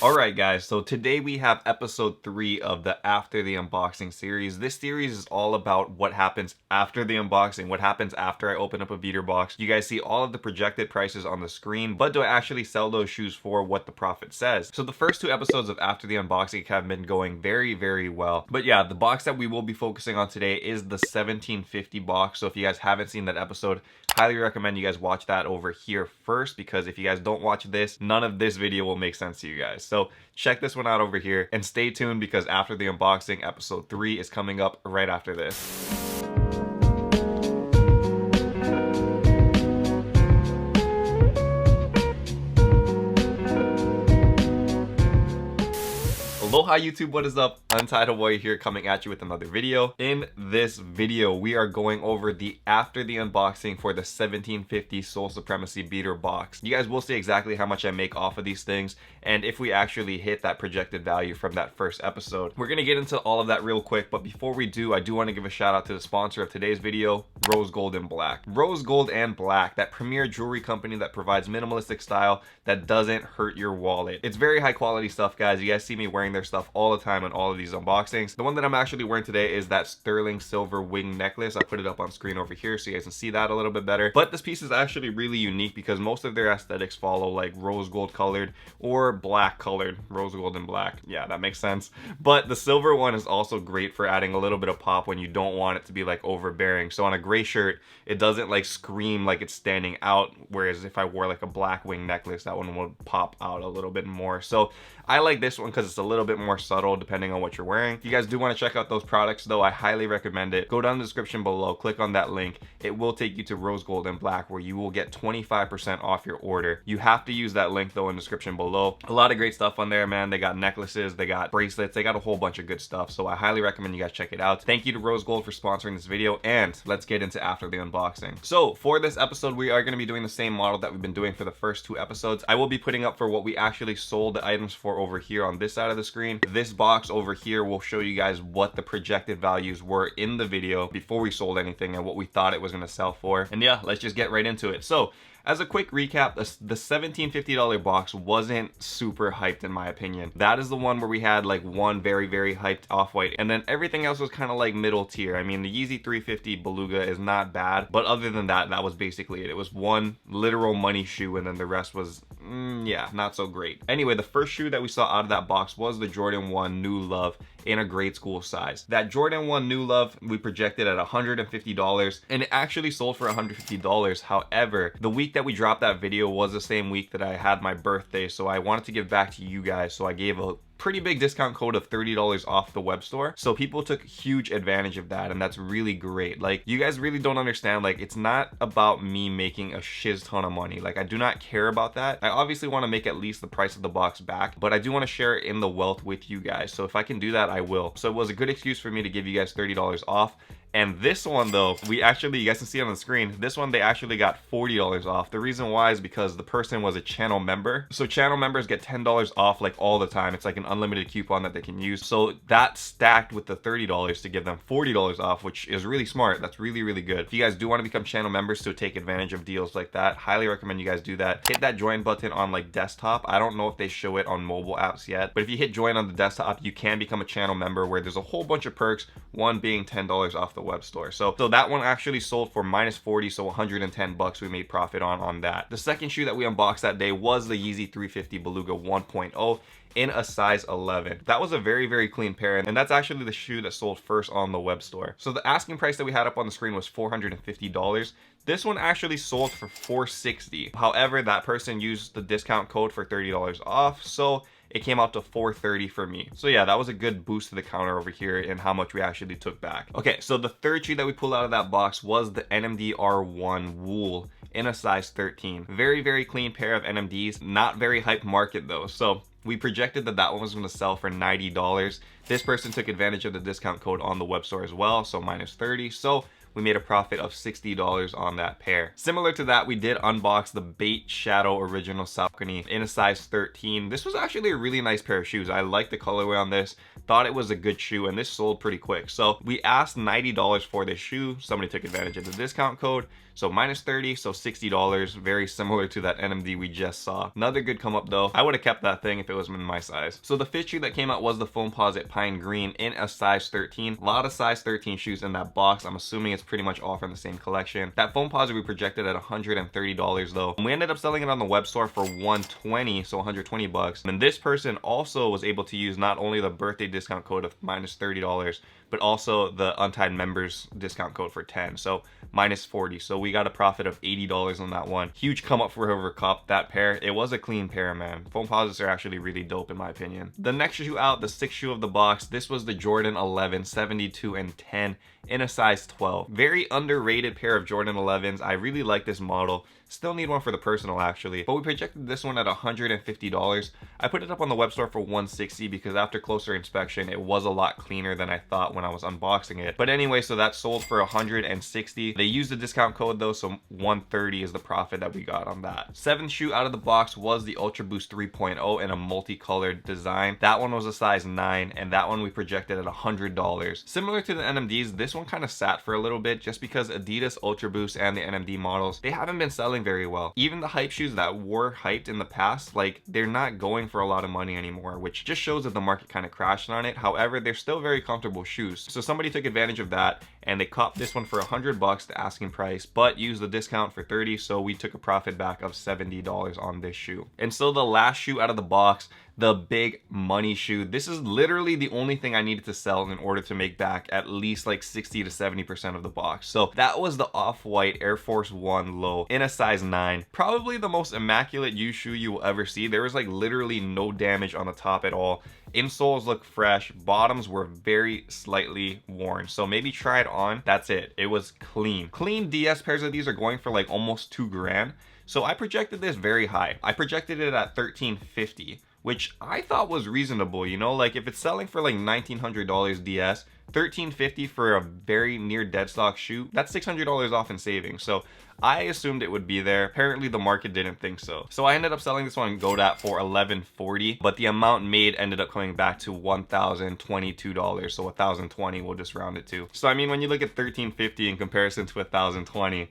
Alright guys, so today we have episode 3 of the After the Unboxing series. This series is all about what happens after the unboxing, what happens after I open up a beater box. You guys see all of the projected prices on the screen, but do I actually sell those shoes for what the profit says? So the first 2 episodes of After the Unboxing have been going very well. But yeah, the box that we will be focusing on today is the 1750 box. So if you guys haven't seen that episode, highly recommend you guys watch that over here first, because if you guys don't watch this, none of this video will make sense to you guys. So check this one out over here and stay tuned, because After the Unboxing episode 3 is coming up right after this. Aloha YouTube, what is up? Untitled Warrior here, coming at you with another video. In this video, we are going over the After the Unboxing for the 1750 Soul Supremacy beater box. You guys will see exactly how much I make off of these things, and if we actually hit that projected value from that first episode. We're gonna get into all of that real quick, but before we do, I do want to give a shout out to the sponsor of today's video, Rose Gold and Black. Rose Gold and Black, that premier jewelry company that provides minimalistic style that doesn't hurt your wallet. It's very high quality stuff, guys. You guys see me wearing their stuff all the time on all of these unboxings. The one that I'm actually wearing today is that sterling silver wing necklace. I put it up on screen over here so you guys can see that a little bit better. But this piece is actually really unique because most of their aesthetics follow like rose gold colored or black colored. Rose gold and black. Yeah, that makes sense. But the silver one is also great for adding a little bit of pop when you don't want it to be like overbearing. So on a gray shirt, it doesn't like scream like it's standing out, whereas if I wore like a black wing necklace, that one would pop out a little bit more. So I like this one because it's a little bit more subtle depending on what you're wearing. If you guys do want to check out those products though, I highly recommend it. Go down in the description below, click on that link. It will take you to Rose Gold and Black, where you will get 25% off your order. You have to use that link though in the description below. A lot of great stuff on there, man. They got necklaces, they got bracelets, they got a whole bunch of good stuff. So I highly recommend you guys check it out. Thank you to Rose Gold for sponsoring this video, and let's get into After the Unboxing. So for this episode, we are going to be doing the same model that we've been doing for the first 2 episodes. I will be putting up for what we actually sold the items for over here on this side of the screen. This box over here will show you guys what the projected values were in the video before we sold anything and what we thought it was going to sell for. And yeah, let's just get right into it. So as a quick recap, the $1750 box wasn't super hyped in my opinion. That is the one where we had like one very hyped off-white, and then everything else was kind of like middle tier. I mean, the Yeezy 350 Beluga is not bad, but other than that, that was basically it. It was one literal money shoe, and then the rest was, yeah, not so great. Anyway, the first shoe that we saw out of that box was the Jordan 1 New Love in a grade school size. That Jordan 1 New Love we projected at $150, and it actually sold for $150. However, the week that we dropped that video was the same week that I had my birthday, so I wanted to give back to you guys, so I gave a pretty big discount code of $30 off the web store. So people took huge advantage of that, and that's really great. Like, you guys really don't understand, like, it's not about me making a shiz ton of money. Like, I do not care about that. I obviously want to make at least the price of the box back, but I do want to share in the wealth with you guys. So if I can do that, I will. So it was a good excuse for me to give you guys $30 off. And this one though, you guys can see on the screen, this one they actually got $40 off. The reason why is because the person was a channel member. So channel members get $10 off like all the time. It's like an unlimited coupon that they can use. So that stacked with the $30 to give them $40 off, which is really smart. That's really good. If you guys do want to become channel members to take advantage of deals like that, highly recommend you guys do that. Hit that join button on like desktop. I don't know if they show it on mobile apps yet, but if you hit join on the desktop, you can become a channel member where there's a whole bunch of perks, one being $10 off the web store. So that one actually sold for -40, so 110 bucks we made profit on that. The second shoe that we unboxed that day was the Yeezy 350 Beluga 1.0 in a size 11. That was a very clean pair, and that's actually the shoe that sold first on the web store. So the asking price that we had up on the screen was $450. This one actually sold for $460. However, that person used the discount code for $30 off, so it came out to $430 for me. So yeah, that was a good boost to the counter over here and how much we actually took back. Okay, so the third shoe that we pulled out of that box was the NMD R1 Wool in a size 13. Very clean pair of NMDs. Not very hyped market though. So we projected that that one was going to sell for $90. This person took advantage of the discount code on the web store as well, so -30. So we made a profit of $60 on that pair. Similar to that, we did unbox the Bait Shadow Original Saucony in a size 13. This was actually a really nice pair of shoes. I like the colorway on this, thought it was a good shoe, and this sold pretty quick. So we asked $90 for this shoe. Somebody took advantage of the discount code, So minus 30, so $60, very similar to that NMD we just saw. Another good come up though. I would have kept that thing if it was in my size. So the fifth shoe that came out was the Foamposite Pine Green in a size 13. A lot of size 13 shoes in that box. I'm assuming it's pretty much all from the same collection. That Foamposite we projected at $130 though. We ended up selling it on the web store for $120, so 120 bucks. And this person also was able to use not only the birthday discount code of minus $30, but also the Untied members discount code for 10, so minus 40. So we got a profit of $80 on that one. Huge come up for whoever copped that pair. It was a clean pair, man. Foamposites are actually really dope in my opinion. The next shoe out, the sixth shoe of the box, this was the Jordan 11 72 and 10 in a size 12. Very underrated pair of Jordan 11s. I really like this model. Still need one for the personal actually, but we projected this one at $150. I put it up on the web store for $160 because after closer inspection it was a lot cleaner than I thought when I was unboxing it. But anyway, so that sold for $160. They used the discount code though, so $130 is the profit that we got on that. Seventh shoe out of the box was the Ultra Boost 3.0 in a multicolored design. That one was a size 9 and that one we projected at $100. Similar to the NMDs, this one kind of sat for a little bit just because Adidas Ultra Boost and the NMD models, they haven't been selling very well. Even the hype shoes that were hyped in the past, like they're not going for a lot of money anymore, which just shows that the market kind of crashed on it. However, they're still very comfortable shoes. So somebody took advantage of that and they copped this one for $100, the asking price, but used the discount for 30. So we took a profit back of $70 on this shoe. And so the last shoe out of the box, the big money shoe. This is literally the only thing I needed to sell in order to make back at least like 60 to 70% of the box. So that was the Off-White Air Force 1 Low in a size 9. Probably the most immaculate used shoe you will ever see. There was like literally no damage on the top at all. Insoles look fresh, bottoms were very slightly worn, so maybe try it on. That's it. It was clean. Clean DS pairs of these are going for like almost $2,000. So I projected this very high. I projected it at $1,350, which I thought was reasonable, you know, like if it's selling for like $1,900 DS, $1,350 for a very near dead stock shoe, that's $600 off in savings. So I assumed it would be there. Apparently the market didn't think so. So I ended up selling this one on GoDaddy for $1,140, but the amount made ended up coming back to $1,022. So $1,020 we'll just round it to. So I mean, when you look at $1,350 in comparison to $1,020,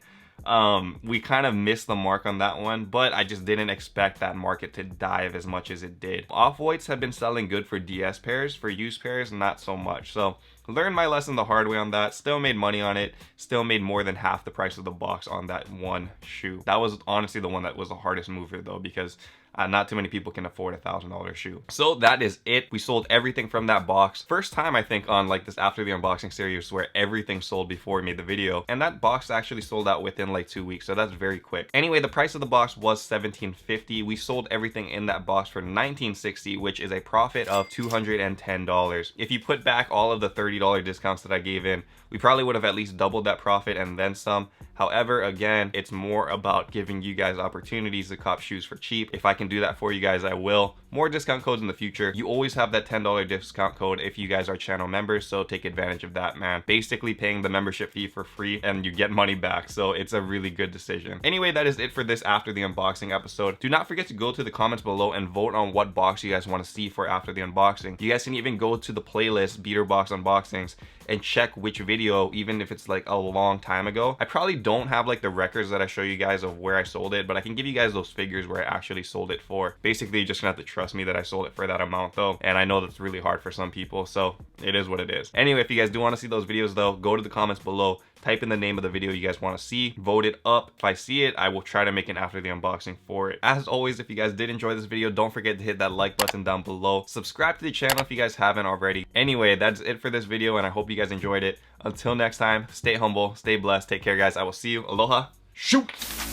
we kind of missed the mark on that one, but I just didn't expect that market to dive as much as it did. Off-Whites have been selling good for DS pairs, for used pairs not so much. So learned my lesson the hard way on that. Still made money on it, still made more than half the price of the box on that one shoe. That was honestly the one that was the hardest mover though, because not too many people can afford $1,000 shoe. So that is it. We sold everything from that box. First time I think on like this after the unboxing series where everything sold before we made the video, and that box actually sold out within like 2 weeks, so that's very quick. Anyway, the price of the box was $1,750. We sold everything in that box for $1,960, which is a profit of $210. If you put back all of the $30 discounts that I gave in, we probably would have at least doubled that profit and then some. However, again, it's more about giving you guys opportunities to cop shoes for cheap. If I can do that for you guys, I will. More discount codes in the future. You always have that $10 discount code if you guys are channel members, so take advantage of that, man. Basically paying the membership fee for free and you get money back, so it's a really good decision. Anyway, that is it for this after the unboxing episode. Do not forget to go to the comments below and vote on what box you guys want to see for after the unboxing. You guys can even go to the playlist Beater Box Unboxings and check which video, even if it's like a long time ago. I probably don't have like the records that I show you guys of where I sold it, but I can give you guys those figures where I actually sold it for. Basically, you're just gonna have to trust me that I sold it for that amount though, and I know that's really hard for some people, so it is what it is. Anyway, if you guys do want to see those videos though, go to the comments below, type in the name of the video you guys want to see, vote it up. If I see it, I will try to make an after the unboxing for it. As always, if you guys did enjoy this video, don't forget to hit that like button down below. Subscribe to the channel if you guys haven't already. Anyway, that's it for this video, and I hope you guys enjoyed it. Until next time, stay humble, stay blessed, take care guys. I will see you. Aloha. Shoot!